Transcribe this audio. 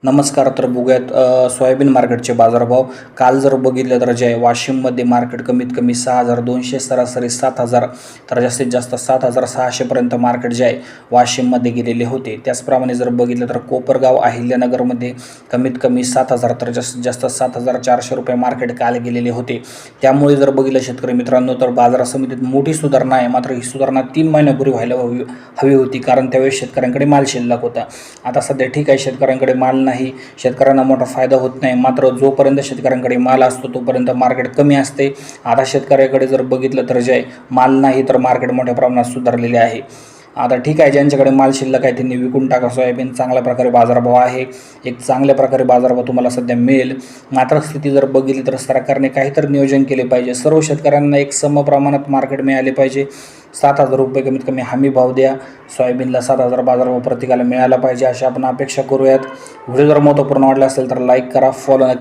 नमस्कार. तर बघूयात सोयाबीन मार्केटचे बाजारभाव. काल जर बघितलं तर जे आहे वाशिममध्ये मार्केट कमीत कमी 6,200, सरासरी 7,000, तर जास्तीत जास्त 7,600पर्यंत मार्केट जे आहे वाशिममध्ये गेलेले होते. त्याचप्रमाणे जर बघितलं तर कोपरगाव, अहिल्यानगरमध्ये कमीत कमी 7,000, तर जास्तीत जास्त 7,400 रुपये मार्केट काल गेलेले होते. त्यामुळे जर बघितलं शेतकरी मित्रांनो तर बाजार समितीत मोठी सुधारणा आहे. मात्र ही सुधारणा 3 महिन्यापूर्वी व्हायला हवी होती, कारण त्यावेळेस शेतकऱ्यांकडे माल शिल्लक होता. आता सध्या ठीक आहे, शेतकऱ्यांकडे माल नाही, शेतकऱ्यांना मोठा फायदा होत नाही. मात्र जोपर्यंत शेतकऱ्यांकडे माल असतो तोपर्यंत मार्केट कमी असते. आता शेतकऱ्याकडे जर बघितलं तर जे माल नाही तर मार्केट मोठ्या प्रमाणात सुधारलेले आहे. आता ठीक आहे, ज्यांच्याकडे माल शिल्लक आहे त्यांनी विकून टाका सोयाबीन. चांगल्या प्रकारे बाजारभाव आहे, एक चांगल्या प्रकारे बाजारभाव तुम्हाला सध्या मिळेल. मात्र स्थिती जर बघितली तर सरकारने काहीतरी नियोजन केले पाहिजे. सर्व शेतकऱ्यांना एक समप्रमाणात मार्केट मिळाले पाहिजे. 7,000 रुपये कमीत कमी हमी भाव द्या. सोयाबीनला 7,000 बाजारभाव प्रत्येकाला मिळाला पाहिजे, अशी आपण अपेक्षा करूयात. व्हिडिओ जर महत्त्वपूर्ण वाटला असेल तर लाईक करा, फॉलो नक्की